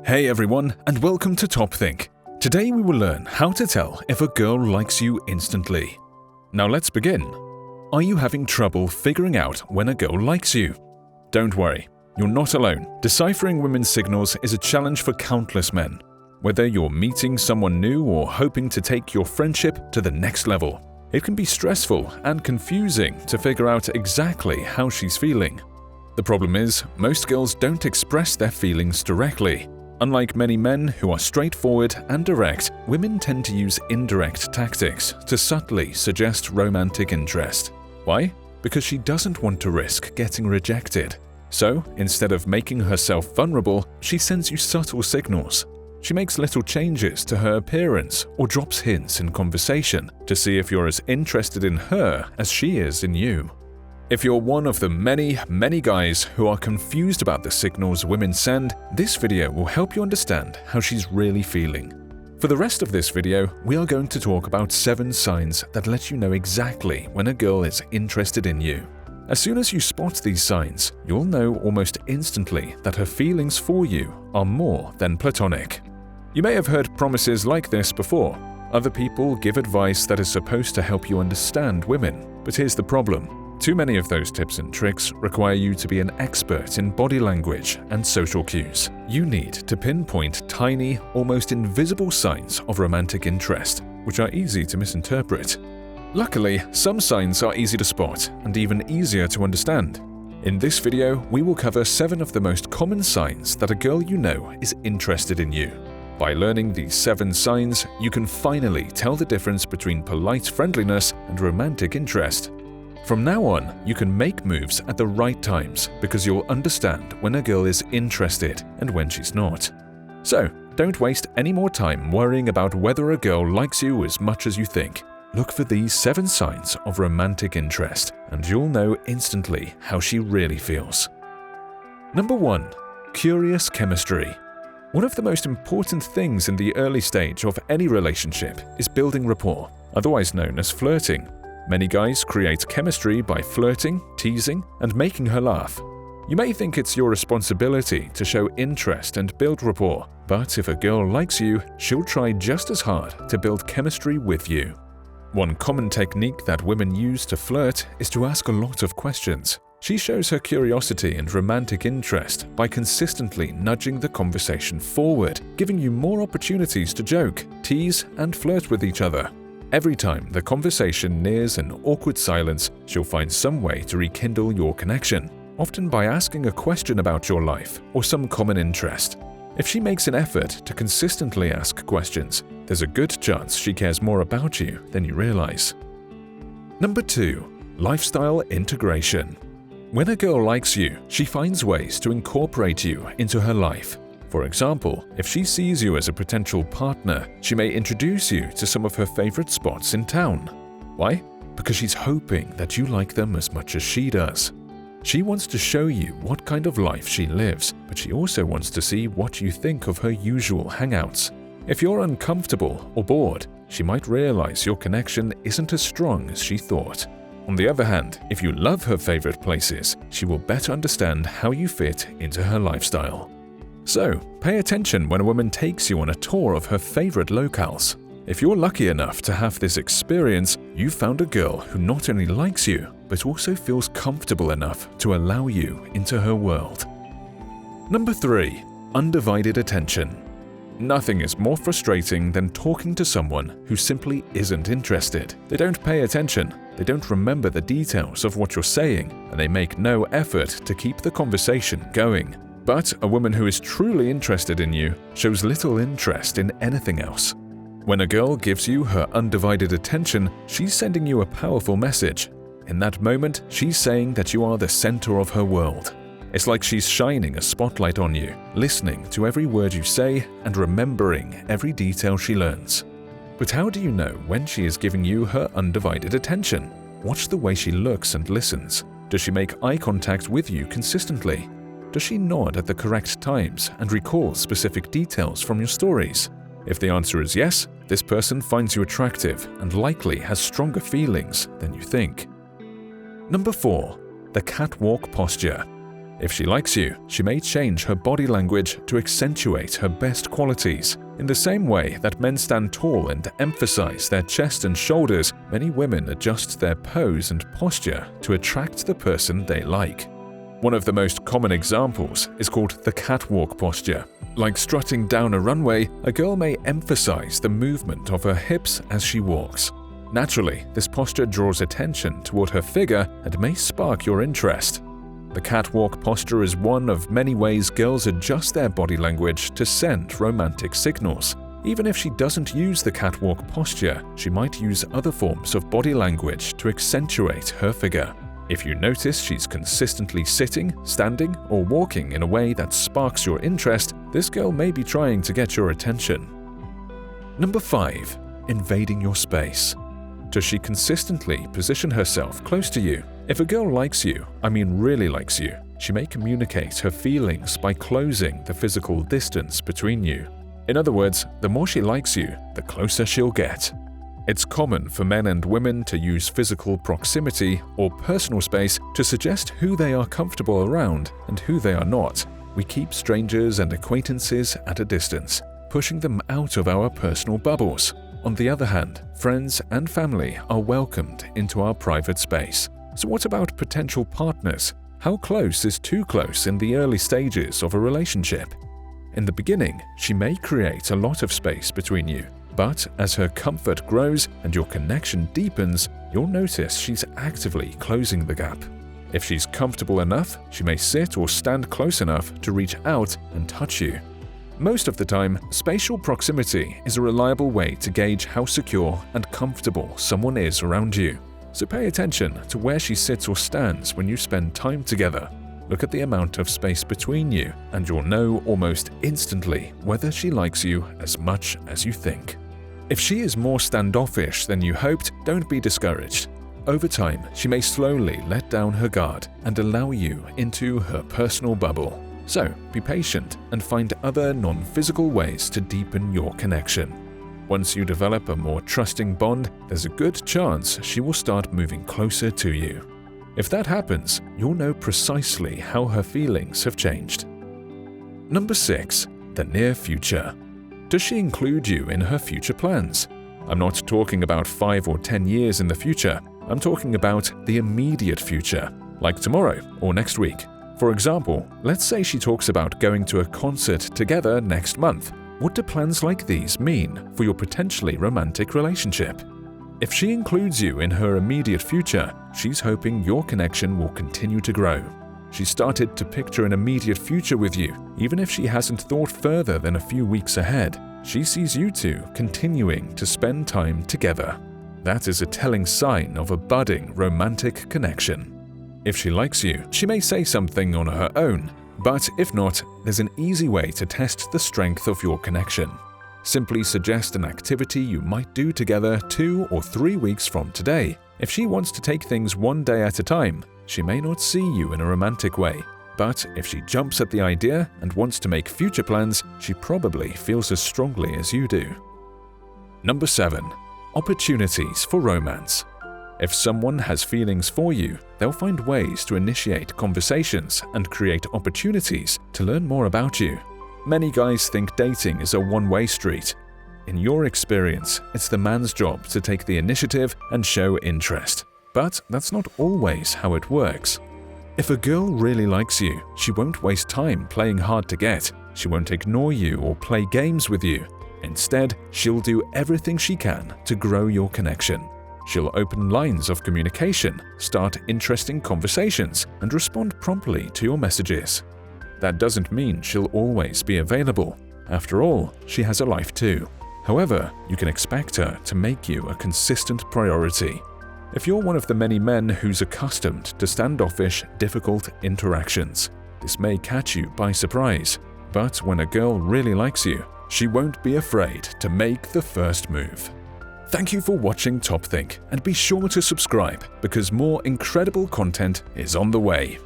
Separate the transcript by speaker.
Speaker 1: Hey everyone, and welcome to TopThink. Today we will learn how to tell if a girl likes you instantly. Now let's begin. Are you having trouble figuring out when a girl likes you? Don't worry, you're not alone. Deciphering women's signals is a challenge for countless men. Whether you're meeting someone new or hoping to take your friendship to the next level, it can be stressful and confusing to figure out exactly how she's feeling. The problem is, most girls don't express their feelings directly. Unlike many men who are straightforward and direct, women tend to use indirect tactics to subtly suggest romantic interest. Why? Because she doesn't want to risk getting rejected. So, instead of making herself vulnerable, she sends you subtle signals. She makes little changes to her appearance or drops hints in conversation to see if you're as interested in her as she is in you. If you're one of the many guys who are confused about the signals women send, this video will help you understand how she's really feeling. For the rest of this video, we are going to talk about 7 signs that let you know exactly when a girl is interested in you. As soon as you spot these signs, you'll know almost instantly that her feelings for you are more than platonic. You may have heard promises like this before. Other people give advice that is supposed to help you understand women, but here's the problem. Too many of those tips and tricks require you to be an expert in body language and social cues. You need to pinpoint tiny, almost invisible signs of romantic interest, which are easy to misinterpret. Luckily, some signs are easy to spot and even easier to understand. In this video, we will cover 7 of the most common signs that a girl you know is interested in you. By learning these 7 signs, you can finally tell the difference between polite friendliness and romantic interest. From now on, you can make moves at the right times because you'll understand when a girl is interested and when she's not. So, don't waste any more time worrying about whether a girl likes you as much as you think. Look for these 7 signs of romantic interest, and you'll know instantly how she really feels. Number 1. Curious chemistry. One of the most important things in the early stage of any relationship is building rapport, otherwise known as flirting. Many guys create chemistry by flirting, teasing, and making her laugh. You may think it's your responsibility to show interest and build rapport, but if a girl likes you, she'll try just as hard to build chemistry with you. One common technique that women use to flirt is to ask a lot of questions. She shows her curiosity and romantic interest by consistently nudging the conversation forward, giving you more opportunities to joke, tease, and flirt with each other. Every time the conversation nears an awkward silence, she'll find some way to rekindle your connection, often by asking a question about your life or some common interest. If she makes an effort to consistently ask questions, there's a good chance she cares more about you than you realize. Number 2. Lifestyle integration. When a girl likes you, she finds ways to incorporate you into her life. For example, if she sees you as a potential partner, she may introduce you to some of her favorite spots in town. Why? Because she's hoping that you like them as much as she does. She wants to show you what kind of life she lives, but she also wants to see what you think of her usual hangouts. If you're uncomfortable or bored, she might realize your connection isn't as strong as she thought. On the other hand, if you love her favorite places, she will better understand how you fit into her lifestyle. So, pay attention when a woman takes you on a tour of her favorite locales. If you're lucky enough to have this experience, you've found a girl who not only likes you, but also feels comfortable enough to allow you into her world. Number 3. Undivided attention. Nothing is more frustrating than talking to someone who simply isn't interested. They don't pay attention, they don't remember the details of what you're saying, and they make no effort to keep the conversation going. But a woman who is truly interested in you shows little interest in anything else. When a girl gives you her undivided attention, she's sending you a powerful message. In that moment, she's saying that you are the center of her world. It's like she's shining a spotlight on you, listening to every word you say and remembering every detail she learns. But how do you know when she is giving you her undivided attention? Watch the way she looks and listens. Does she make eye contact with you consistently? Does she nod at the correct times and recall specific details from your stories? If the answer is yes, this person finds you attractive and likely has stronger feelings than you think. Number 4. The catwalk posture. If she likes you, she may change her body language to accentuate her best qualities. In the same way that men stand tall and emphasize their chest and shoulders, many women adjust their pose and posture to attract the person they like. One of the most common examples is called the catwalk posture. Like strutting down a runway, a girl may emphasize the movement of her hips as she walks. Naturally, this posture draws attention toward her figure and may spark your interest. The catwalk posture is one of many ways girls adjust their body language to send romantic signals. Even if she doesn't use the catwalk posture, she might use other forms of body language to accentuate her figure. If you notice she's consistently sitting, standing, or walking in a way that sparks your interest, this girl may be trying to get your attention. Number 5. Invading your space. Does she consistently position herself close to you? If a girl likes you, really likes you, she may communicate her feelings by closing the physical distance between you. In other words, the more she likes you, the closer she'll get. It's common for men and women to use physical proximity or personal space to suggest who they are comfortable around and who they are not. We keep strangers and acquaintances at a distance, pushing them out of our personal bubbles. On the other hand, friends and family are welcomed into our private space. So what about potential partners? How close is too close in the early stages of a relationship? In the beginning, she may create a lot of space between you, but as her comfort grows and your connection deepens, you'll notice she's actively closing the gap. If she's comfortable enough, she may sit or stand close enough to reach out and touch you. Most of the time, spatial proximity is a reliable way to gauge how secure and comfortable someone is around you. So pay attention to where she sits or stands when you spend time together. Look at the amount of space between you, and you'll know almost instantly whether she likes you as much as you think. If she is more standoffish than you hoped, don't be discouraged. Over time, she may slowly let down her guard and allow you into her personal bubble. So, be patient and find other non-physical ways to deepen your connection. Once you develop a more trusting bond, there's a good chance she will start moving closer to you. If that happens, you'll know precisely how her feelings have changed. Number 6. The near future. Does she include you in her future plans? I'm not talking about 5 or 10 years in the future. I'm talking about the immediate future, like tomorrow or next week. For example, let's say she talks about going to a concert together next month. What do plans like these mean for your potentially romantic relationship? If she includes you in her immediate future, she's hoping your connection will continue to grow. She started to picture an immediate future with you, even if she hasn't thought further than a few weeks ahead. She sees you two continuing to spend time together. That is a telling sign of a budding romantic connection. If she likes you, she may say something on her own, but if not, there's an easy way to test the strength of your connection. Simply suggest an activity you might do together 2 or 3 weeks from today. If she wants to take things one day at a time, she may not see you in a romantic way. But if she jumps at the idea and wants to make future plans, she probably feels as strongly as you do. Number 7. Opportunities for romance. If someone has feelings for you, they'll find ways to initiate conversations and create opportunities to learn more about you. Many guys think dating is a one-way street. In your experience, it's the man's job to take the initiative and show interest. But that's not always how it works. If a girl really likes you, she won't waste time playing hard to get. She won't ignore you or play games with you. Instead, she'll do everything she can to grow your connection. She'll open lines of communication, start interesting conversations, and respond promptly to your messages. That doesn't mean she'll always be available. After all, she has a life too. However, you can expect her to make you a consistent priority. If you're one of the many men who's accustomed to standoffish, difficult interactions, this may catch you by surprise. But when a girl really likes you, she won't be afraid to make the first move. Thank you for watching TopThink, and be sure to subscribe because more incredible content is on the way.